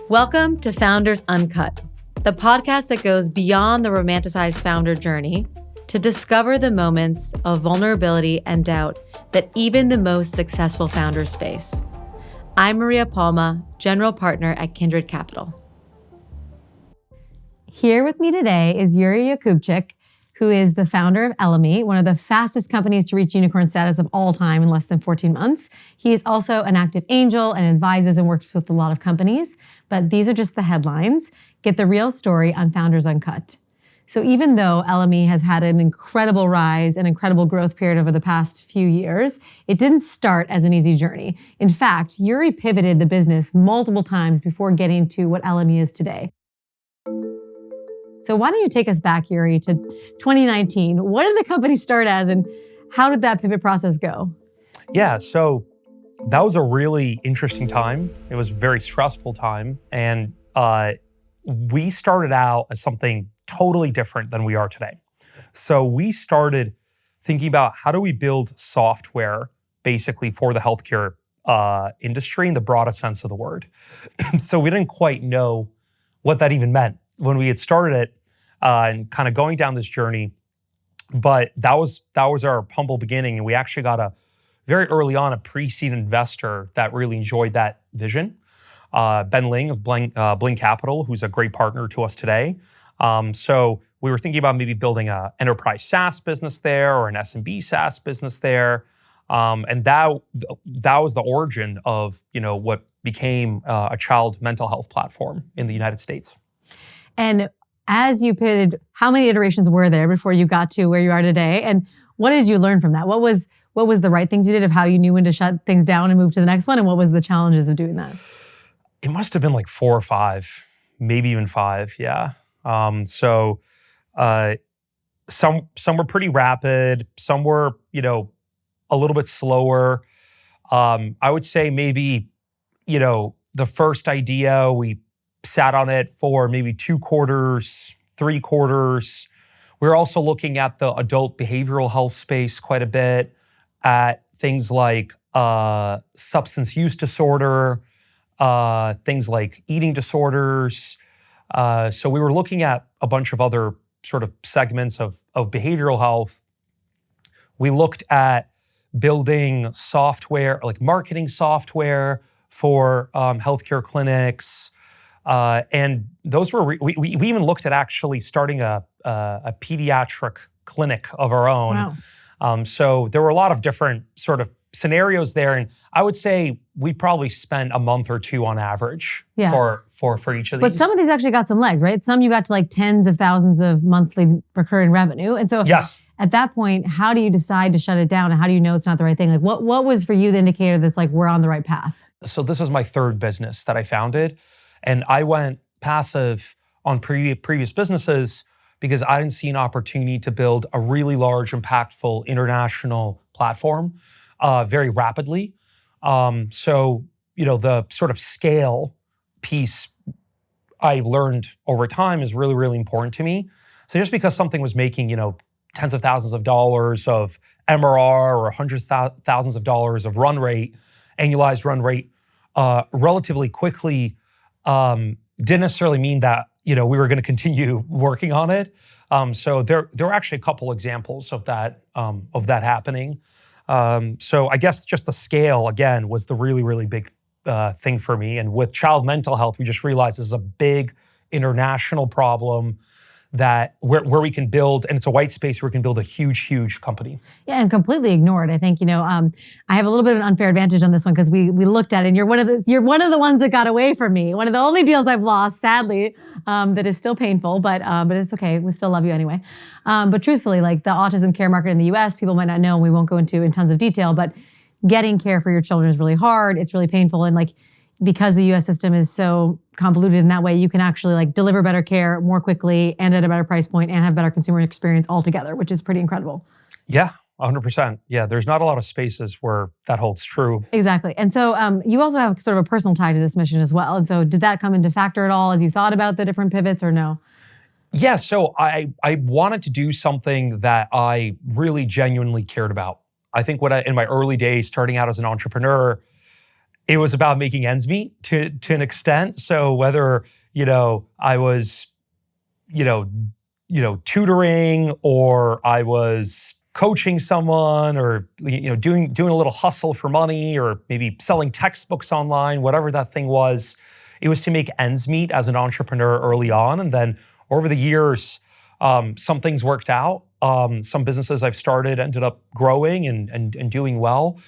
Welcome to Founders Uncut, the podcast that goes beyond the romanticized founder journey to discover the moments of vulnerability and doubt that even the most successful founders face. I'm Maria Palma, General Partner at Kindred Capital. Here with me today is Yury Yakubchyk, who is the founder of Elemy, one of the fastest companies to reach unicorn status of all time in less than 14 months. He is also an active angel and advises and works with a lot of companies, but these are just the headlines. Get the real story on Founders Uncut. So even though Elemy has had an incredible rise and incredible growth period over the past few years, it didn't start as an easy journey. In fact, Yury pivoted the business multiple times before getting to what Elemy is today. So why don't you take us back, Yury, to 2019? What did the company start as and how did that pivot process go? Yeah, so that was a really interesting time. It was a very stressful time. And we started out as something totally different than we are today. So we started thinking about how do we build software basically for the healthcare industry in the broadest sense of the word. So we didn't quite know what that even meant when we had started it and kind of going down this journey. But that was our humble beginning. And we actually got very early on a pre-seed investor that really enjoyed that vision. Ben Ling of Bling Capital, who's a great partner to us today. So we were thinking about maybe building an enterprise SaaS business there or an SMB SaaS business there. And that was the origin of what became a child mental health platform in the United States. And as you pivoted, how many iterations were there before you got to where you are today? And what did you learn from that? What was the right things you did of how you knew when to shut things down and move to the next one? And what was the challenges of doing that? It must have been like 4 or 5, maybe even 5. Yeah. Some were pretty rapid. Some were, a little bit slower. I would say maybe, the first idea, we sat on it for maybe 2 quarters, 3 quarters. We're also looking at the adult behavioral health space quite a bit, at things like substance use disorder, things like eating disorders. So we were looking at a bunch of other sort of segments of behavioral health. We looked at building software, like marketing software for healthcare clinics. And those were, we even looked at actually starting a pediatric clinic of our own. Wow. So there were a lot of different sort of scenarios there. And I would say we probably spent a month or 2 on average for each of these. But some of these actually got some legs, right? Some you got to like tens of thousands of monthly recurring revenue. And so yes. At that point, how do you decide to shut it down? And how do you know it's not the right thing? Like what was for you the indicator that's like, we're on the right path? So this was my 3rd business that I founded. And I went passive on previous businesses because I didn't see an opportunity to build a really large, impactful international platform very rapidly. So, the sort of scale piece I learned over time is really, really important to me. So just because something was making, tens of thousands of dollars of MRR or hundreds of thousands of dollars of annualized run rate, relatively quickly, didn't necessarily mean that, we were going to continue working on it. So there were actually a couple examples of that happening. So I guess just the scale, again, was the really, really big thing for me. And with child mental health, we just realized this is a big international problem that where we can build, and it's a white space where we can build a huge, huge company. Yeah, and completely ignored. I think, I have a little bit of an unfair advantage on this one because we looked at it and you're one of the ones that got away from me. One of the only deals I've lost, sadly, that is still painful, but it's okay. We still love you anyway. But truthfully, like the autism care market in the US, people might not know, and we won't go into in tons of detail, but getting care for your children is really hard. It's really painful. And like, because the US system is so convoluted in that way, you can actually like deliver better care more quickly and at a better price point and have better consumer experience altogether, which is pretty incredible. Yeah, 100%. Yeah, there's not a lot of spaces where that holds true. Exactly. And so you also have sort of a personal tie to this mission as well. And so did that come into factor at all as you thought about the different pivots or no? Yeah, so I wanted to do something that I really genuinely cared about. I think in my early days, starting out as an entrepreneur, it was about making ends meet to an extent. So whether, I was, tutoring, or I was coaching someone, or, doing a little hustle for money, or maybe selling textbooks online, whatever that thing was, it was to make ends meet as an entrepreneur early on. And then over the years, some things worked out. Some businesses I've started ended up growing and doing well.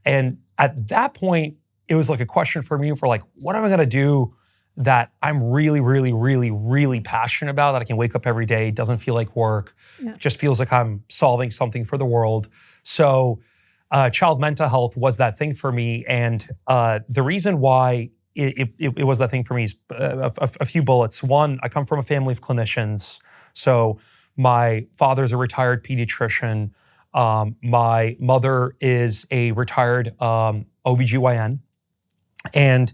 And at that point, it was like a question for me for like, what am I going to do that I'm really, really, really, really passionate about, that I can wake up every day, doesn't feel like work, just feels like I'm solving something for the world. So child mental health was that thing for me. And the reason why it was that thing for me is a few bullets. One, I come from a family of clinicians. So my father's a retired pediatrician. My mother is a retired OBGYN. And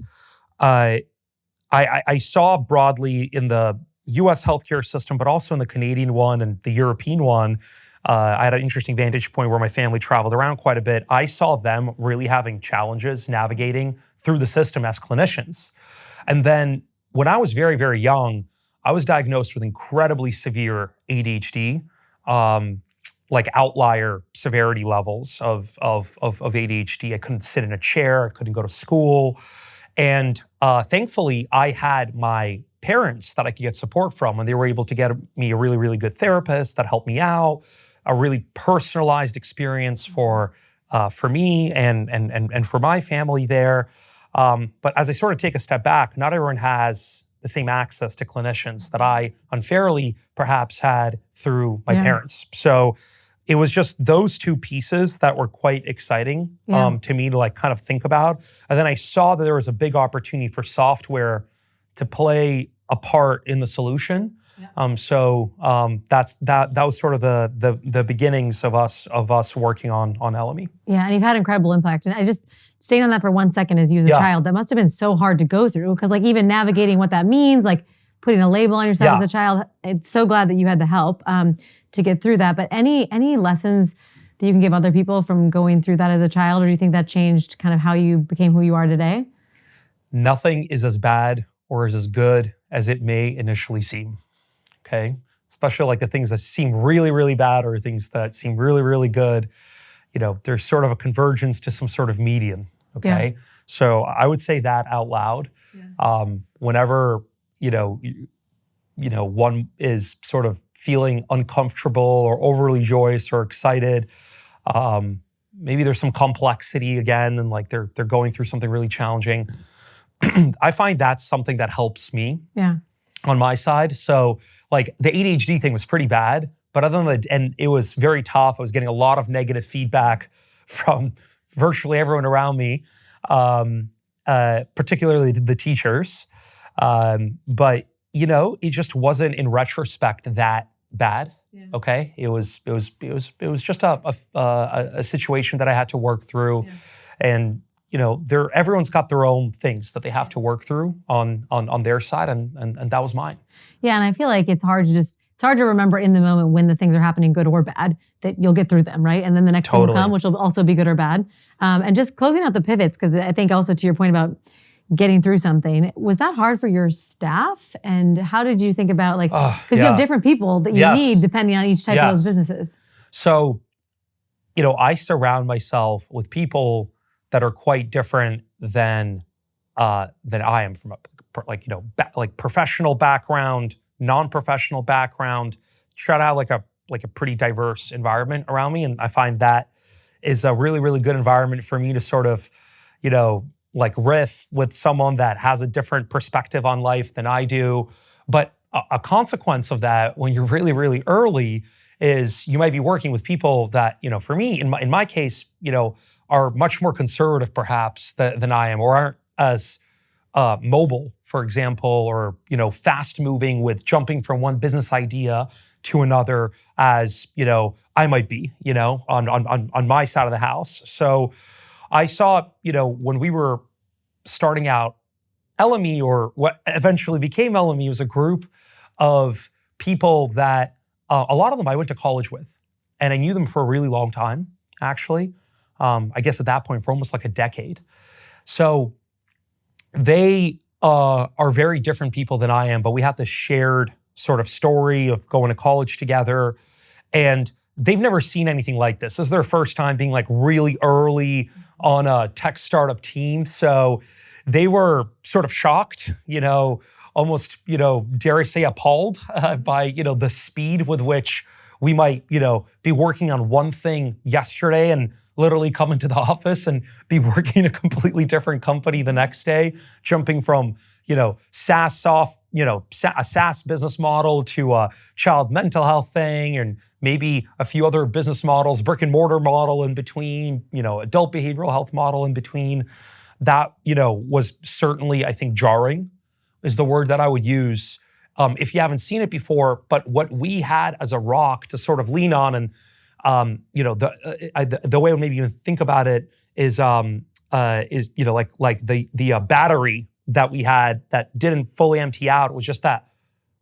I saw broadly in the US healthcare system, but also in the Canadian one and the European one, I had an interesting vantage point where my family traveled around quite a bit. I saw them really having challenges navigating through the system as clinicians. And then when I was very, very young, I was diagnosed with incredibly severe ADHD, like outlier severity levels of ADHD. I couldn't sit in a chair, I couldn't go to school. And thankfully, I had my parents that I could get support from, and they were able to get me a really, really good therapist that helped me out, a really personalized experience for me and for my family there. But as I sort of take a step back, not everyone has the same access to clinicians that I unfairly perhaps had through my parents. So it was just those two pieces that were quite exciting to me to like kind of think about. And then I saw that there was a big opportunity for software to play a part in the solution. So that was sort of the beginnings of us working on Elemy. Yeah, and you've had incredible impact. And I just staying on that for 1 second as you as a child, that must have been so hard to go through, because like even navigating what that means, like putting a label on yourself as a child, it's so glad that you had the help to get through that. But any lessons that you can give other people from going through that as a child, or do you think that changed kind of how you became who you are today? Nothing is as bad or is as good as it may initially seem, okay? Especially like the things that seem really, really bad or things that seem really, really good. There's sort of a convergence to some sort of median, okay? Yeah. So I would say that out loud. Whenever, one is sort of feeling uncomfortable or overly joyous or excited, maybe there's some complexity again, and like they're going through something really challenging. I find that's something that helps me on my side. So like the ADHD thing was pretty bad, but other than that, and it was very tough. I was getting a lot of negative feedback from virtually everyone around me, particularly the teachers. But it just wasn't in retrospect that bad. Okay, it was just a situation that I had to work through, and everyone's got their own things that they have to work through on their side, and that was mine. Yeah, and I feel like it's hard to remember in the moment when the things are happening, good or bad, that you'll get through them, right? And then the next thing will come, which will also be good or bad. And just closing out the pivots, because I think also to your point about getting through something, was that hard for your staff? And how did you think about because you have different people that you need depending on each type of those businesses? So, I surround myself with people that are quite different than I am, from a professional background, non-professional background. Try to have like a pretty diverse environment around me, and I find that is a really, really good environment for me to sort of, riff with someone that has a different perspective on life than I do. But a consequence of that, when you're really, really early, is you might be working with people that, for me, in my case, are much more conservative perhaps than I am, or aren't as mobile, for example, or fast moving with jumping from one business idea to another as I might be on my side of the house. So I saw when we were starting out Elemy, or what eventually became Elemy, was a group of people that a lot of them I went to college with, and I knew them for a really long time, actually. I guess at that point for almost like a decade. So they are very different people than I am, but we have this shared sort of story of going to college together. And they've never seen anything like this. This is their first time being like really early on a tech startup team. So they were sort of shocked, almost, dare I say appalled by, the speed with which we might, be working on one thing yesterday and literally come into the office and be working in a completely different company the next day, jumping from, SaaS a SaaS business model to a child mental health thing, and maybe a few other business models, brick and mortar model in between, adult behavioral health model in between. That, was certainly, I think, jarring is the word that I would use if you haven't seen it before. But what we had as a rock to sort of lean on, and the way I would maybe even think about it is like the battery that we had that didn't fully empty out was just that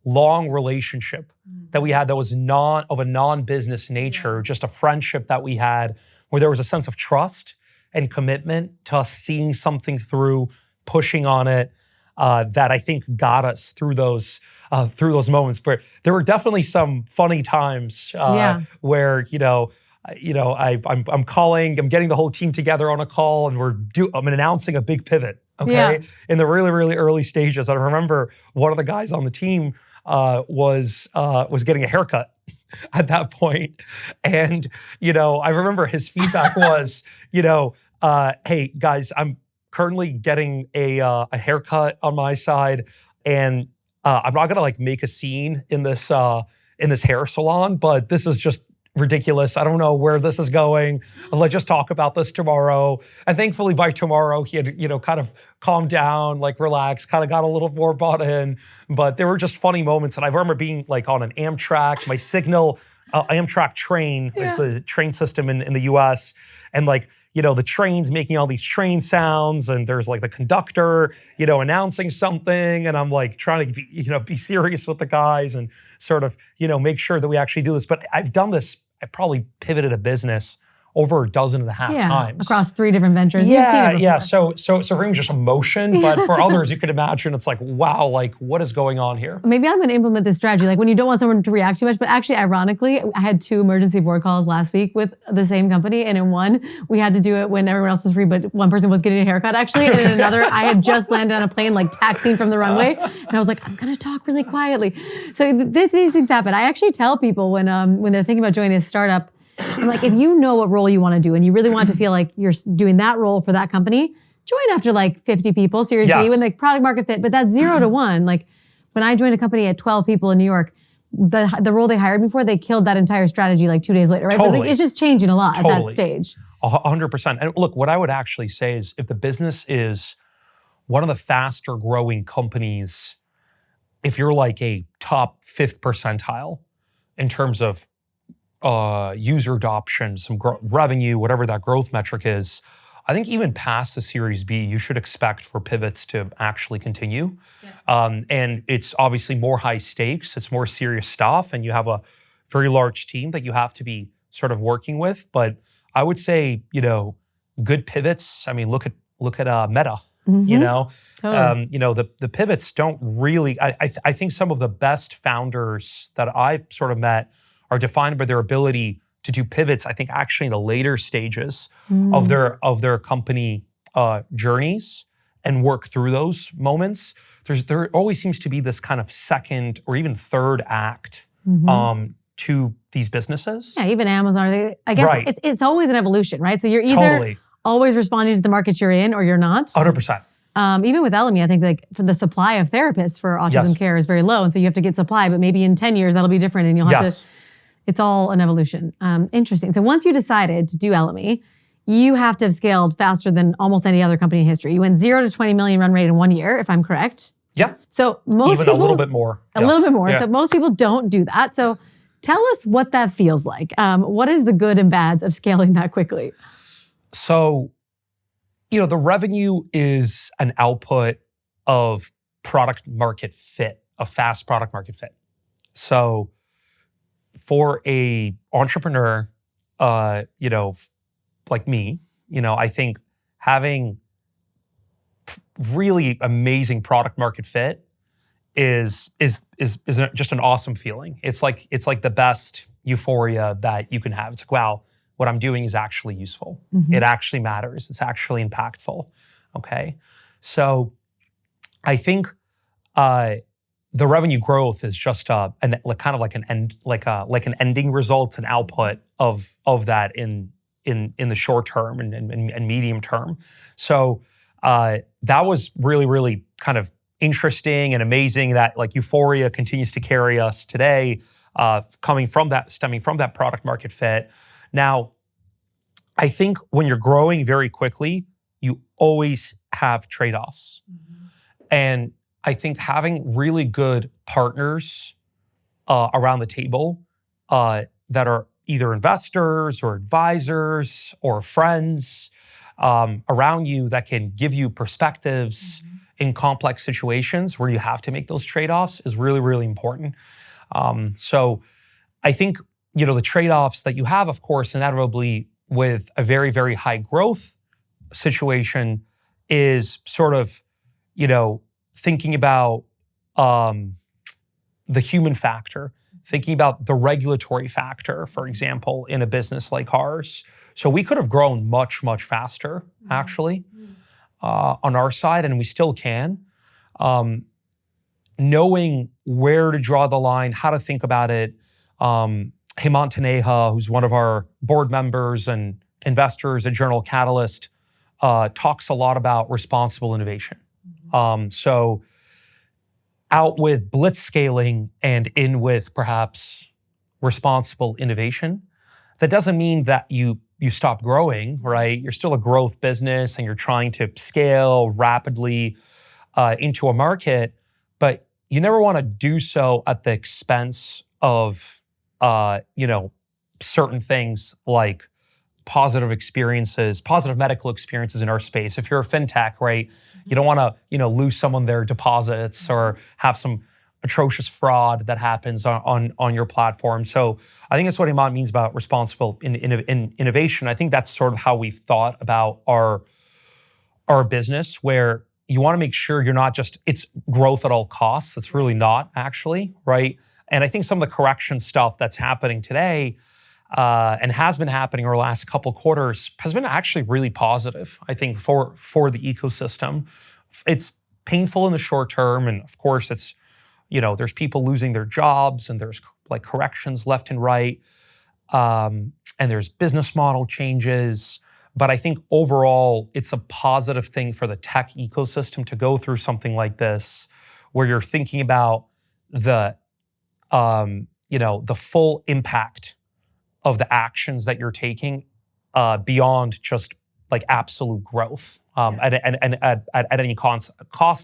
long relationship that we had that was not of a non-business nature, just a friendship that we had where there was a sense of trust and commitment to us seeing something through, pushing on it, that I think got us through those moments. But there were definitely some funny times where I'm calling, I'm getting the whole team together on a call, and I'm announcing a big pivot. Okay, in the really, really early stages. I remember one of the guys on the team was getting a haircut at that point, and I remember his feedback was, hey guys, I'm currently getting a haircut on my side, and I'm not gonna like make a scene in this hair salon, but this is just ridiculous. I don't know where this is going. Let's just talk about this tomorrow. And thankfully by tomorrow he had, kind of calmed down, like relaxed, kind of got a little more bought in. But there were just funny moments. And I remember being like on an Amtrak, my Signal Amtrak train, it's a train system in the US. And like, the train's making all these train sounds, and there's like the conductor, announcing something. And I'm like trying to be serious with the guys and sort of, make sure that we actually do this. But I've done this. I probably pivoted a business over 12.5 times. Across 3 different ventures. Yeah. So for me, just emotion, but for others, you could imagine it's like, wow, like what is going on here? Maybe I'm going to implement this strategy, like when you don't want someone to react too much. But actually, ironically, I had 2 emergency board calls last week with the same company, and in one, we had to do it when everyone else was free, but one person was getting a haircut actually, and in another, I had just landed on a plane, like taxiing from the runway, and I was like, I'm going to talk really quietly. So these things happen. I actually tell people when they're thinking about joining a startup, I'm like, if you know what role you want to do and you really want to feel like you're doing that role for that company, join after like 50 people, Series B, when like product market fit. But that's 0 to 1. Like when I joined a company at 12 people in New York, the role they hired me for, they killed that entire strategy like 2 days later, right? Totally. But it's just changing a lot at that stage. 100%. And look, what I would actually say is if the business is one of the faster growing companies, if you're like a top 5th percentile in terms of user adoption, some revenue, whatever that growth metric is, I think even past the Series B, you should expect for pivots to actually continue. And it's obviously more high stakes, it's more serious stuff, and you have a very large team that you have to be sort of working with. But I would say, good pivots. I mean, look at Meta. Totally. The pivots don't really. I think some of the best founders that I've sort of met are defined by their ability to do pivots, I think actually in the later stages of their company journeys and work through those moments. There always seems to be this kind of second or even third act to these businesses. Yeah, even Amazon, I guess it's always an evolution, right? So you're either always responding to the market you're in or you're not. 100%. Even with Elemy, I think like for the supply of therapists for autism care is very low. And so you have to get supply, but maybe in 10 years that'll be different and you'll have to. It's all an evolution. Interesting. So once you decided to do Elemy, you have to have scaled faster than almost any other company in history. You went 0 to 20 million run rate in 1 year, if I'm correct. Yeah. So most people, a little bit more. A little bit more. Yeah. So most people don't do that. So tell us what that feels like. What is the good and bads of scaling that quickly? So, the revenue is an output of product market fit, a fast product market fit. So for a entrepreneur, like me, I think having really amazing product market fit is just an awesome feeling. It's like the best euphoria that you can have. It's like, wow, what I'm doing is actually useful. It actually matters. It's actually impactful. Okay, so I think the revenue growth is just kind of like an ending result, an output of that in the short term and medium term. So that was really kind of interesting and amazing that like euphoria continues to carry us today, stemming from that product market fit. Now, I think when you're growing very quickly, you always have trade-offs. And I think having really good partners around the table that are either investors or advisors or friends around you that can give you perspectives in complex situations where you have to make those trade-offs is really important. So I think, the trade-offs that you have, of course, inevitably with a very high growth situation is sort of, thinking about the human factor, thinking about the regulatory factor, for example, in a business like ours. So we could have grown much faster, actually, on our side, and we still can. Knowing where to draw the line, how to think about it. Hemant Taneja, who's one of our board members and investors at Journal Catalyst, talks a lot about responsible innovation. So out with blitz scaling and in with perhaps responsible innovation. That doesn't mean that you stop growing, right? You're still a growth business and you're trying to scale rapidly into a market, but you never want to do so at the expense of certain things like positive medical experiences in our space. If you're a fintech, right, you don't want to, lose someone their deposits or have some atrocious fraud that happens on your platform. So I think that's what Hemant means about responsible innovation. I think that's sort of how we've thought about our business, where you want to make sure you're not just, it's growth at all costs. It's really not, actually, right? And I think some of the correction stuff that's happening today and has been happening over the last couple quarters has been actually really positive, I think, for the ecosystem. It's painful in the short term, and of course it's, there's people losing their jobs, and there's like corrections left and right, and there's business model changes. But I think overall, it's a positive thing for the tech ecosystem to go through something like this, where you're thinking about the full impact of the actions that you're taking beyond just like absolute growth at any cost.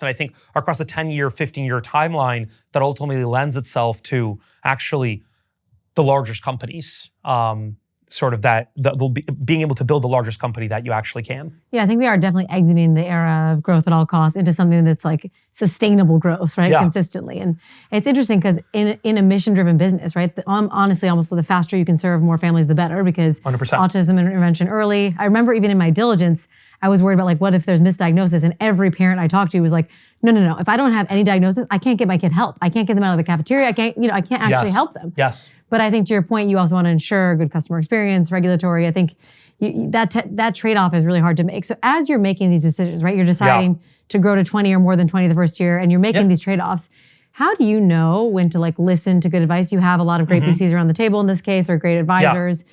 And I think across a 10-year, 15-year timeline, that ultimately lends itself to actually the largest companies, being able to build the largest company that you actually can. Yeah, I think we are definitely exiting the era of growth at all costs into something that's like sustainable growth, right? Yeah. Consistently. And it's interesting because in a mission-driven business, right? Honestly, almost the faster you can serve more families, the better, because 100%. Autism intervention early. I remember even in my diligence, I was worried about like, what if there's misdiagnosis? And every parent I talked to was like, no. If I don't have any diagnosis, I can't get my kid help. I can't get them out of the cafeteria. I can't actually help them. Yes. But I think to your point, you also want to ensure good customer experience, regulatory. I think that trade-off is really hard to make. So as you're making these decisions, right, you're deciding to grow to 20 or more than 20 the first year, and you're making these trade-offs. How do you know when to like listen to good advice? You have a lot of great VCs around the table in this case, or great advisors,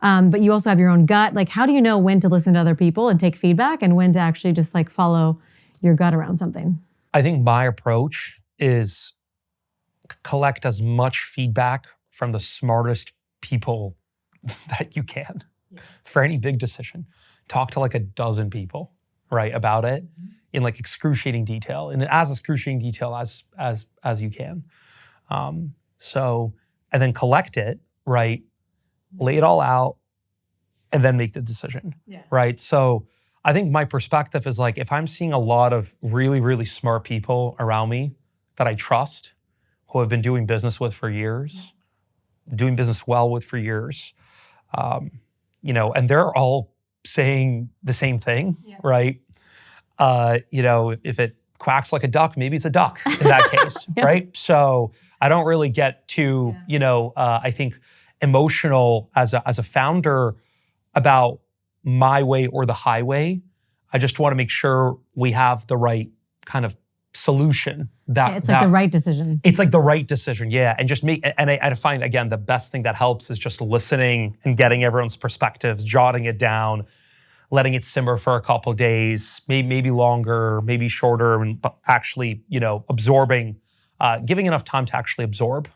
but you also have your own gut. Like, how do you know when to listen to other people and take feedback, and when to actually just like follow your gut around something? I think my approach is collect as much feedback from the smartest people that you can for any big decision. Talk to like a dozen people, right, about it in like excruciating detail, and as excruciating detail as you can. And then collect it, right, lay it all out, and then make the decision, right? So I think my perspective is like, if I'm seeing a lot of really smart people around me that I trust, who I've been doing business with for years, doing business well with for years, and they're all saying the same thing, right? if it quacks like a duck, maybe it's a duck in that case, Yeah. right? So I don't really get too, I think emotional as a founder about my way or the highway. I just want to make sure we have the right kind of solution. It's like the right decision. It's like the right decision, yeah. And just I find, again, the best thing that helps is just listening and getting everyone's perspectives, jotting it down, letting it simmer for a couple of days, maybe longer, maybe shorter, but actually, absorbing, giving enough time to actually absorb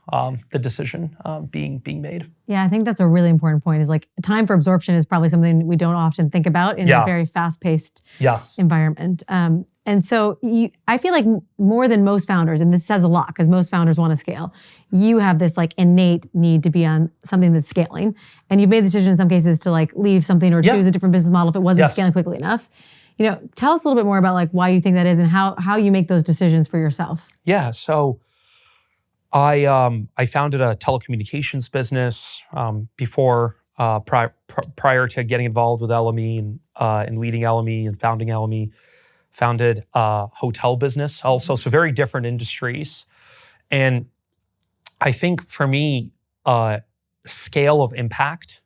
the decision being made. Yeah, I think that's a really important point. Is like time for absorption is probably something we don't often think about in a very fast-paced environment. And so I feel like more than most founders, and this says a lot because most founders want to scale, you have this like innate need to be on something that's scaling. And you've made the decision in some cases to like leave something or choose a different business model if it wasn't scaling quickly enough. Tell us a little bit more about like why you think that is and how you make those decisions for yourself. Yeah, so I founded a telecommunications business before prior to getting involved with Elemy and leading Elemy and founding Elemy. Founded a hotel business also, so very different industries. And I think for me, scale of impact,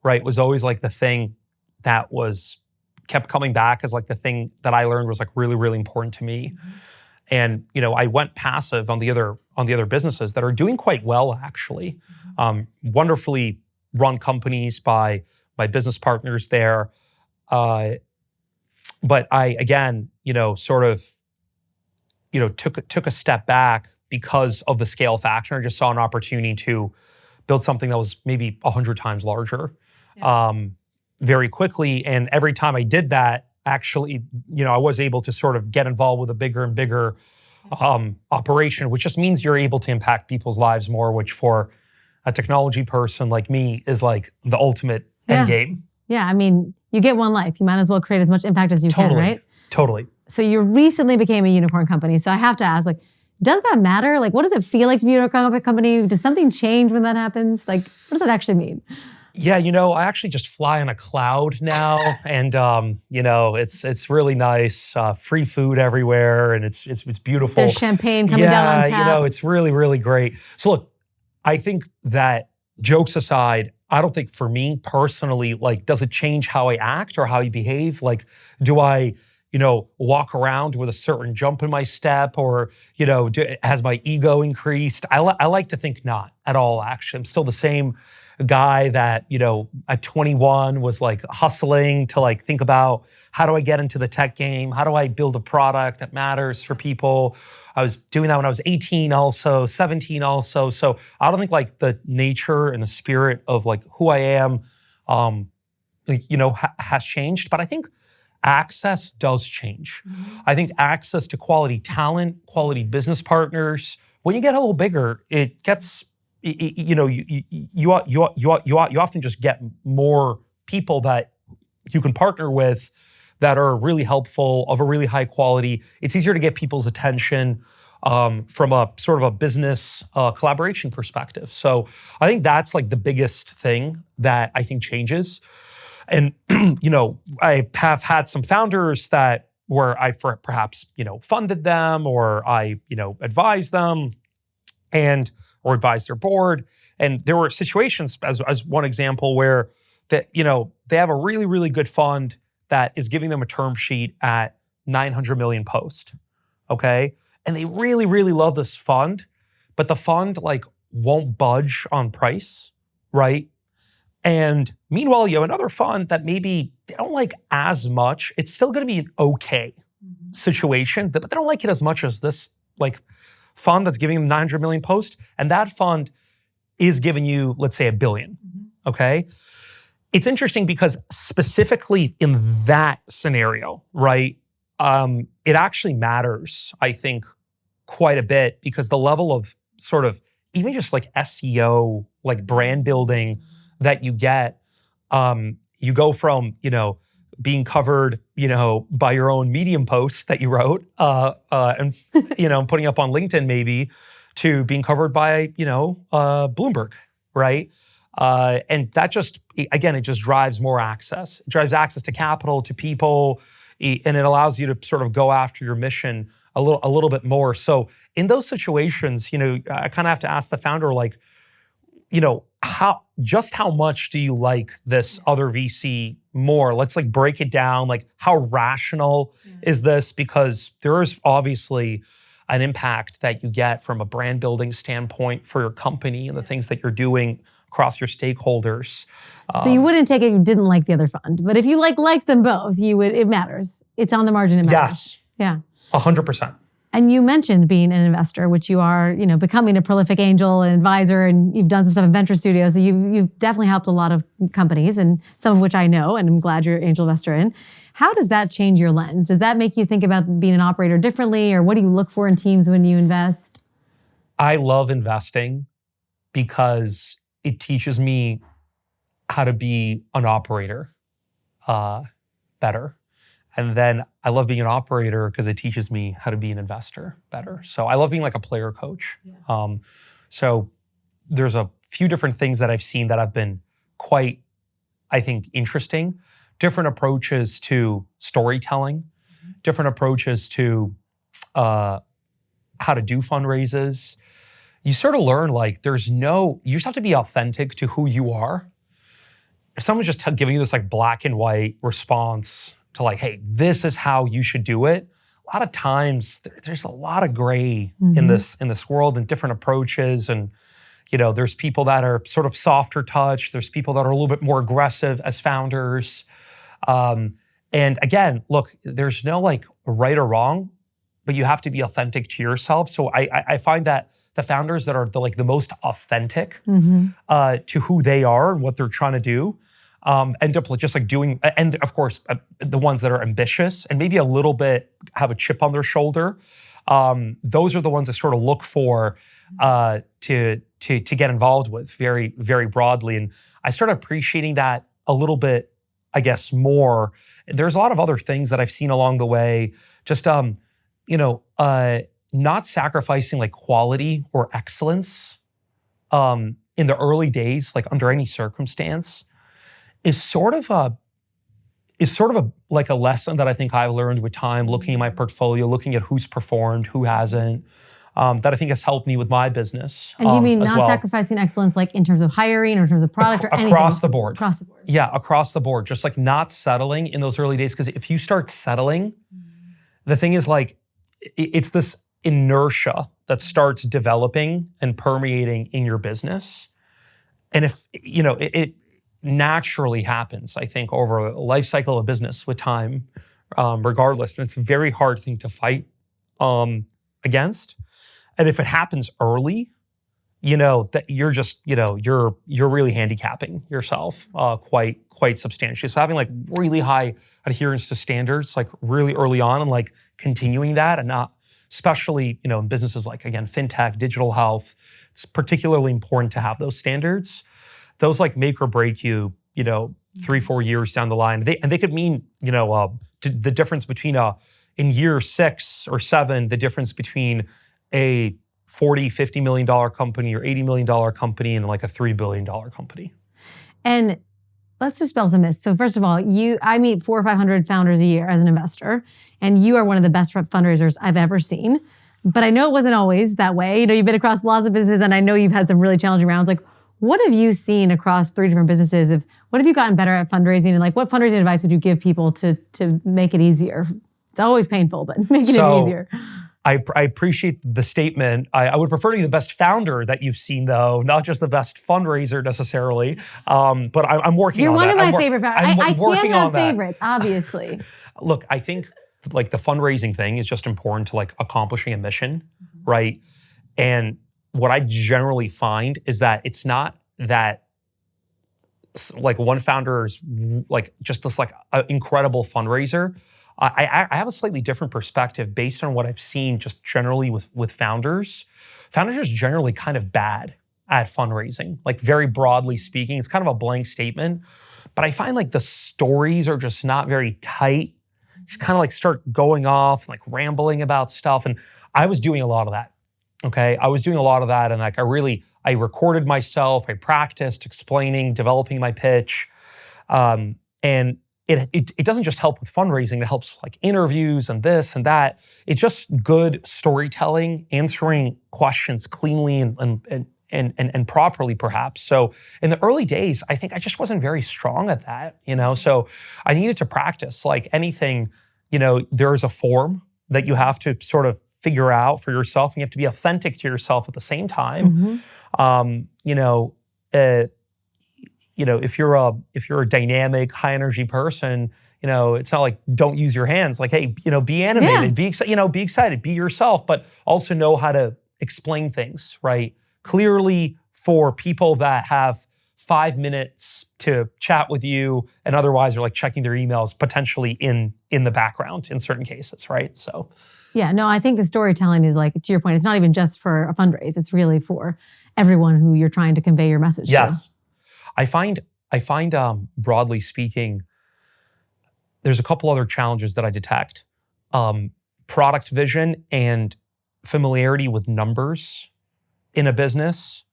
right, was always like the thing that kept coming back as like the thing that I learned was like really, really important to me. And I went passive on the other businesses that are doing quite well actually. Wonderfully run companies by my business partners there. But I, again, sort of, took a step back because of the scale factor. I just saw an opportunity to build something that was maybe 100 times larger very quickly. And every time I did that, actually, I was able to sort of get involved with a bigger and bigger operation, which just means you're able to impact people's lives more, which for a technology person like me is like the ultimate end game. Yeah, I mean, you get one life. You might as well create as much impact as you can, right? Totally. So you recently became a unicorn company. So I have to ask, like, does that matter? Like, what does it feel like to be a unicorn company? Does something change when that happens? Like, what does that actually mean? Yeah, I actually just fly on a cloud now, and it's really nice. Free food everywhere, and it's beautiful. There's champagne coming down on tap. It's really, really great. So look, I think that jokes aside, I don't think for me personally, like, does it change how I act or how I behave? Like, do I, walk around with a certain jump in my step or, has my ego increased? I like to think not at all, actually. I'm still the same guy that, at 21 was like hustling to like think about how do I get into the tech game? How do I build a product that matters for people? I was doing that when I was 18 also, 17 also. So I don't think like the nature and the spirit of like who I am, has changed. But I think access does change. I think access to quality talent, quality business partners, when you get a little bigger, it gets, you often just get more people that you can partner with that are really helpful, of a really high quality. It's easier to get people's attention from a sort of a business collaboration perspective. So I think that's like the biggest thing that I think changes. And, I have had some founders that where I perhaps, funded them or I, advised them or advised their board. And there were situations, as one example, where that, they have a really, really good fund that is giving them a term sheet at 900 million post, okay? And they really, really love this fund, but the fund like won't budge on price, right? And meanwhile, you have another fund that maybe they don't like as much. It's still going to be an okay situation, but they don't like it as much as this like fund that's giving them 900 million post. And that fund is giving you, let's say, $1 billion, okay? It's interesting because specifically in that scenario, right, it actually matters, I think, quite a bit because the level of sort of even just like SEO, like brand building that you get, you go from, being covered, by your own Medium posts that you wrote, and, putting up on LinkedIn maybe, to being covered by, Bloomberg, right? And that just, again, it just drives more access. It drives access to capital, to people. and it allows you to sort of go after your mission a little bit more. So in those situations, I kind of have to ask the founder, like, how much do you like this other VC more? Let's like break it down. Like, how rational is this? Because there is obviously an impact that you get from a brand building standpoint for your company and the things that you're doing across your stakeholders. So you wouldn't take it if you didn't like the other fund, but if you liked them both, it matters. It's on the margin, it matters. Yes. Yeah. 100%. And you mentioned being an investor, which you are, becoming a prolific angel and advisor, and you've done some stuff in venture studios. So you've definitely helped a lot of companies, and some of which I know, and I'm glad you're an angel investor in. How does that change your lens? Does that make you think about being an operator differently, or what do you look for in teams when you invest? I love investing because it teaches me how to be an operator better. And then I love being an operator because it teaches me how to be an investor better. So I love being like a player coach. Yeah. So there's a few different things that I've seen that have been quite, I think, interesting. Different approaches to storytelling, different approaches to how to do fundraisers. You sort of learn like you just have to be authentic to who you are. If someone's just giving you this like black and white response to like, hey, this is how you should do it. A lot of times there's a lot of gray in this world and different approaches. And, there's people that are sort of softer touch. There's people that are a little bit more aggressive as founders. And again, look, there's no like right or wrong, but you have to be authentic to yourself. So I find that the founders that are the most authentic to who they are and what they're trying to do, end up just like doing, and of course, the ones that are ambitious and maybe a little bit have a chip on their shoulder, those are the ones I sort of look for to get involved with very, very broadly. And I started appreciating that a little bit, I guess, more. There's a lot of other things that I've seen along the way, just not sacrificing like quality or excellence in the early days, like under any circumstance, is sort of a lesson that I think I've learned with time, looking at my portfolio, looking at who's performed, who hasn't, that I think has helped me with my business. And do you mean not sacrificing excellence, like in terms of hiring or in terms of product or anything? Across the board. Across the board. Yeah, across the board. Just like not settling in those early days, because if you start settling, the thing is like, it's this inertia that starts developing and permeating in your business. And if, it naturally happens, I think, over a life cycle of business with time, regardless. And it's a very hard thing to fight against. And if it happens early, that you're just, you're really handicapping yourself quite substantially. So having like really high adherence to standards, like really early on, and like continuing that, and not, especially, in businesses like, again, fintech, digital health, it's particularly important to have those standards. Those like make or break you, 3-4 years down the line. They could mean, the difference between in year 6 or 7, the difference between a $40-50 million company or $80 million company and like a $3 billion company. And let's dispel some myths. So first of all, I meet 400 or 500 founders a year as an investor, and you are one of the best fundraisers I've ever seen. But I know it wasn't always that way. You've been across lots of businesses, and I know you've had some really challenging rounds. Like, what have you seen across 3 different businesses? What have you gotten better at fundraising? And like, what fundraising advice would you give people to make it easier? It's always painful, but making it easier. I appreciate the statement. I would prefer to be the best founder that you've seen, though, not just the best fundraiser necessarily. But I'm working on that. You're one of my favorite founders. I can't have favorites, obviously. Look, I think like the fundraising thing is just important to like accomplishing a mission, right? And what I generally find is that it's not that like one founder is like just this like incredible fundraiser. I have a slightly different perspective based on what I've seen just generally with founders. Founders are generally kind of bad at fundraising, like very broadly speaking. It's kind of a blank statement, but I find like the stories are just not very tight. Just kind of like start going off, like rambling about stuff. And I was doing a lot of that. Okay, I was doing a lot of that, and like I recorded myself, I practiced explaining, developing my pitch, and it doesn't just help with fundraising. It helps like interviews and this and that. It's just good storytelling, answering questions cleanly and properly, perhaps. So in the early days, I think I just wasn't very strong at that, So I needed to practice. Like anything, there is a form that you have to sort of figure out for yourself, and you have to be authentic to yourself at the same time. If you're a dynamic, high energy person, it's not like don't use your hands. Like, hey, be animated, be excited, be yourself, but also know how to explain things, right? Clearly for people that have 5 minutes to chat with you and otherwise are like checking their emails potentially in the background in certain cases, right? So yeah, no, I think the storytelling is like, to your point, it's not even just for a fundraise. It's really for everyone who you're trying to convey your message to. Yes. I find broadly speaking, there's a couple other challenges that I detect. Product vision and familiarity with numbers in a business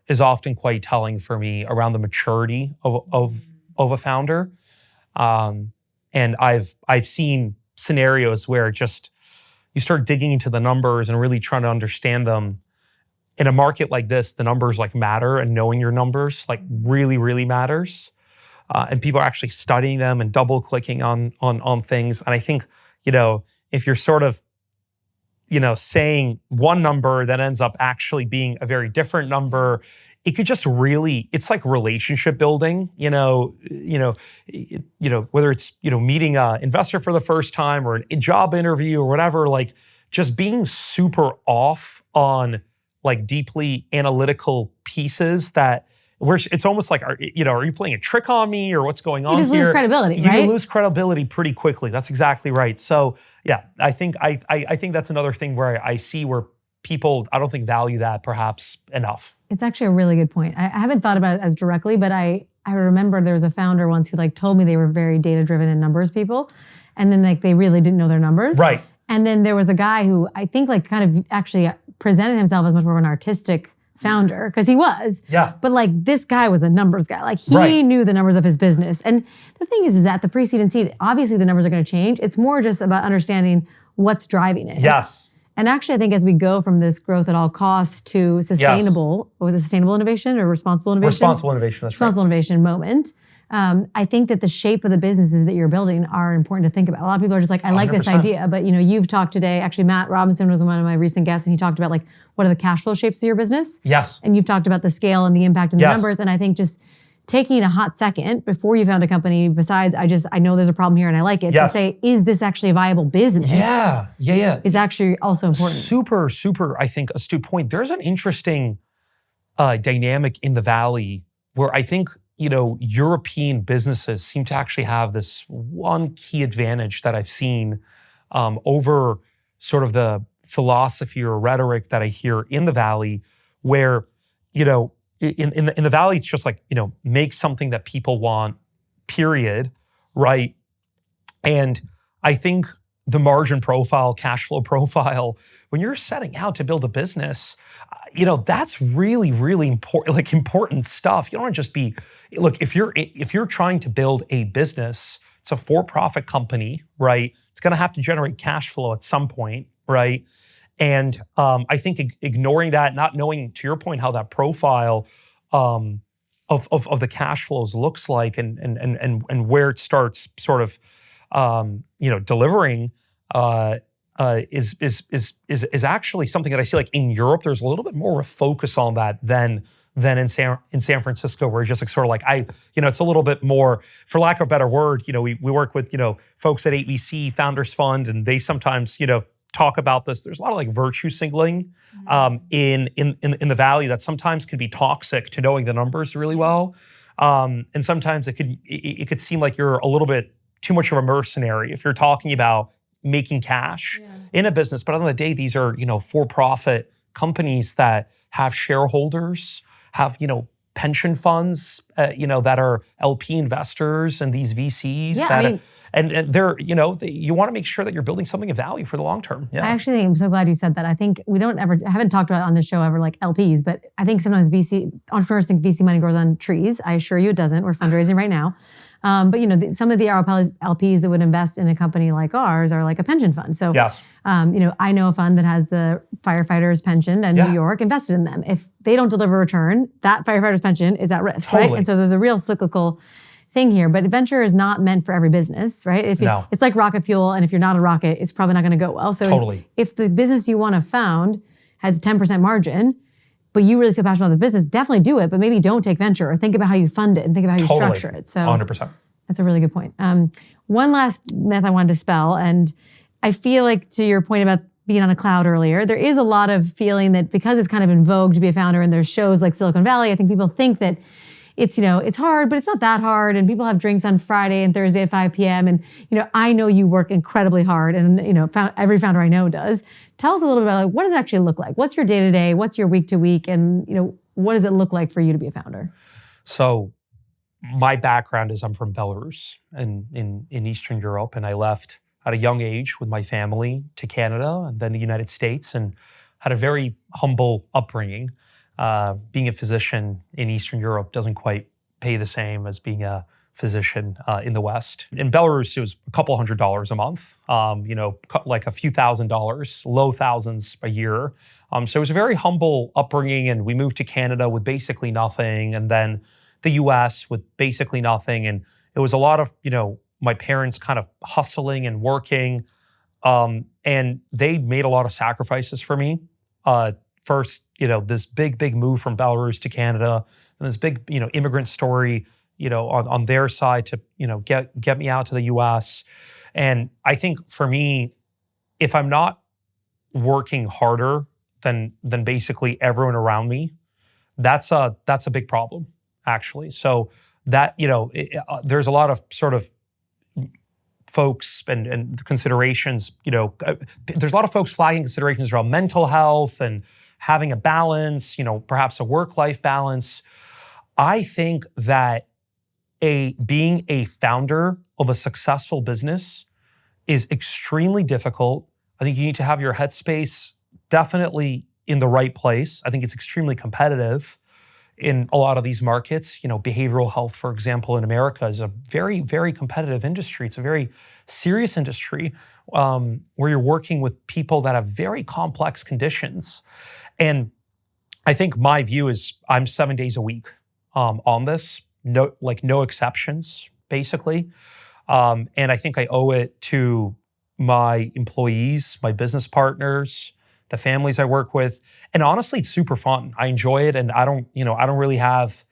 is often quite telling for me around the maturity of a founder. And I've seen scenarios where just you start digging into the numbers and really trying to understand them. In a market like this, the numbers like matter, and knowing your numbers like really, really matters. And people are actually studying them and double clicking on things. And I think, if you're sort of, saying one number that ends up actually being a very different number, it could just really, it's like relationship building, whether it's, meeting an investor for the first time or a job interview or whatever, like just being super off on like deeply analytical pieces that where it's almost like, are you playing a trick on me or what's going on here? You just lose credibility, right? You lose credibility pretty quickly. That's exactly right. So yeah, I think that's another thing where I see where people, I don't think value that perhaps enough. It's actually a really good point. I haven't thought about it as directly, but I remember there was a founder once who like told me they were very data driven and numbers people. And then like they really didn't know their numbers. Right. And then there was a guy who I think like kind of actually presented himself as much more of an artistic founder, because he was. Yeah. But like this guy was a numbers guy. Like he knew the numbers of his business. And the thing is at the pre-seed and seed, obviously the numbers are going to change. It's more just about understanding what's driving it. Yes. And actually, I think as we go from this growth at all costs to sustainable, what was it, sustainable innovation or responsible innovation? Responsible innovation, that's responsible innovation moment. I think that the shape of the businesses that you're building are important to think about. A lot of people are just like, I like 100%. this idea, but you've talked today, actually Matt Robinson was one of my recent guests, and he talked about like, what are the cash flow shapes of your business? Yes. And you've talked about the scale and the impact and the numbers. And I think just taking a hot second before you found a company, besides I know there's a problem here and I like it, to say, is this actually a viable business? Yeah. Is actually also important. Super, I think, astute point. There's an interesting dynamic in the Valley where I think, European businesses seem to actually have this one key advantage that I've seen over sort of the philosophy or rhetoric that I hear in the Valley, where, in the Valley, it's just like, make something that people want, period, right? And I think the margin profile, cash flow profile, when you're setting out to build a business, that's really, really important stuff. You don't want to just be, look, if you're trying to build a business, it's a for-profit company, right? It's going to have to generate cash flow at some point, right? And I think ignoring that, not knowing, to your point, how that profile of the cash flows looks like, and where it starts sort of delivering is actually something that I see like in Europe. There's a little bit more of a focus on that than in San Francisco, where it's just like sort of like it's a little bit more, for lack of a better word, we work with folks at 8VC Founders Fund, and they sometimes talk about this. There's a lot of like virtue signaling in the Valley that sometimes can be toxic to knowing the numbers really well, and sometimes it could seem like you're a little bit too much of a mercenary if you're talking about making cash in a business. But at the end of the day, these are for-profit companies that have shareholders, have pension funds, that are LP investors, and these VCs and they're you want to make sure that you're building something of value for the long term. Yeah. I actually think I'm so glad you said that. I think I haven't talked about it on this show ever like LPs, but I think sometimes entrepreneurs think VC money grows on trees. I assure you it doesn't. We're fundraising right now. But some of the LPs that would invest in a company like ours are like a pension fund. So Yes. I know a fund that has the firefighters pension in New York invested in them. If they don't deliver a return, that firefighter's pension is at risk, right? And so there's a real cyclical thing here, but venture is not meant for every business, right? It's like rocket fuel, and if you're not a rocket, it's probably not going to go well. So if the business you want to found has 10% margin, but you really feel passionate about the business, definitely do it, but maybe don't take venture, or think about how you fund it and think about how you structure it. So 100%. That's a really good point. One last myth I wanted to dispel, and I feel like to your point about being on a cloud earlier, there is a lot of feeling that because it's kind of in vogue to be a founder and there's shows like Silicon Valley, I think people think that it's hard, but it's not that hard. And people have drinks on Friday and Thursday at 5 p.m. And, I know you work incredibly hard, and, every founder I know does. Tell us a little bit about what does it actually look like? What's your day-to-day? What's your week-to-week? And, what does it look like for you to be a founder? So my background is I'm from Belarus in Eastern Europe, and I left at a young age with my family to Canada and then the United States, and had a very humble upbringing. Being a physician in Eastern Europe doesn't quite pay the same as being a physician in the West. In Belarus, it was a couple $100s a month, like a few $1,000s, low thousands a year. So it was a very humble upbringing, and we moved to Canada with basically nothing, and then the US with basically nothing. And it was a lot of, my parents kind of hustling and working, and they made a lot of sacrifices for me. First, this big move from Belarus to Canada, and this big, immigrant story, on their side to, get me out to the US. And I think for me, if I'm not working harder than basically everyone around me, that's a big problem, actually. So that, there's a lot of sort of folks and considerations, there's a lot of folks flagging considerations around mental health and having a balance, perhaps a work-life balance. I think that being a founder of a successful business is extremely difficult. I think you need to have your headspace definitely in the right place. I think it's extremely competitive in a lot of these markets. Behavioral health, for example, in America is a very, very competitive industry. It's a very serious industry where you're working with people that have very complex conditions. And I think my view is I'm 7 days a week on this, no exceptions, basically. And I think I owe it to my employees, my business partners, the families I work with. And honestly, it's super fun. I enjoy it. And I don't really have,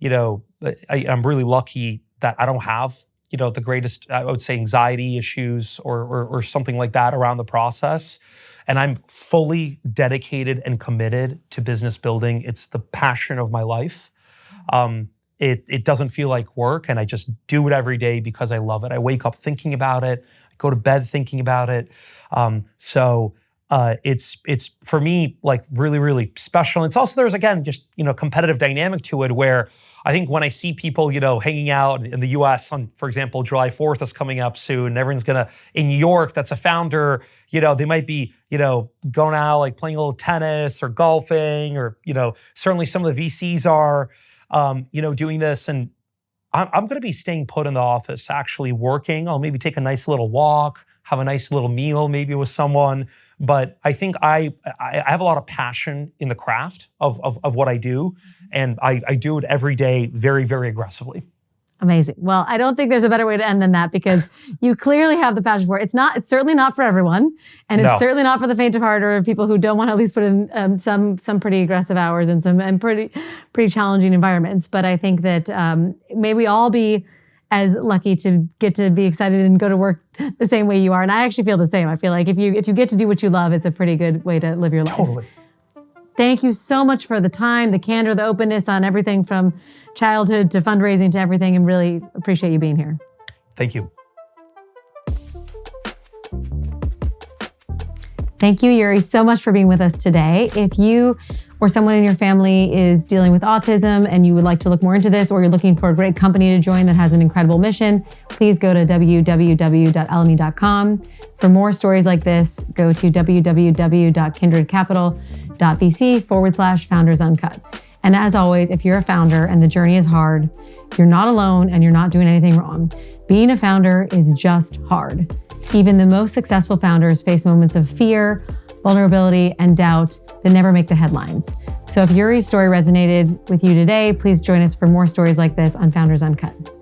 I'm really lucky that I don't have, the greatest, I would say, anxiety issues or something like that around the process. And I'm fully dedicated and committed to business building. It's the passion of my life. It doesn't feel like work, and I just do it every day because I love it. I wake up thinking about it. I go to bed thinking about it. So it's for me like really, really special. And it's also, there's again just competitive dynamic to it, where I think when I see people hanging out in the U.S. on, for example, July 4th is coming up soon, and everyone's in New York that's a founder, they might be going out like playing a little tennis or golfing, or certainly some of the VCs are doing this, and I'm going to be staying put in the office, actually working. I'll maybe take a nice little walk, have a nice little meal maybe with someone. But I think I have a lot of passion in the craft of what I do, and I do it every day very, very aggressively. Amazing. Well, I don't think there's a better way to end than that, because you clearly have the passion for it. It's certainly not for everyone, and it's certainly not for the faint of heart or people who don't want to at least put in some pretty aggressive hours and pretty challenging environments. But I think that may we all be as lucky to get to be excited and go to work the same way you are. And I actually feel the same. I feel like if you get to do what you love, it's a pretty good way to live your life. Totally. Thank you so much for the time, the candor, the openness on everything from childhood to fundraising to everything, and really appreciate you being here. Thank you. Thank you, Yury, so much for being with us today. If you or someone in your family is dealing with autism and you would like to look more into this, or you're looking for a great company to join that has an incredible mission, please go to www.elemy.com. For more stories like this, go to www.kindredcapital.vc/founders uncut. And as always, if you're a founder and the journey is hard, you're not alone and you're not doing anything wrong. Being a founder is just hard. Even the most successful founders face moments of fear, vulnerability, and doubt that never make the headlines. So if Yury's story resonated with you today, please join us for more stories like this on Founders Uncut.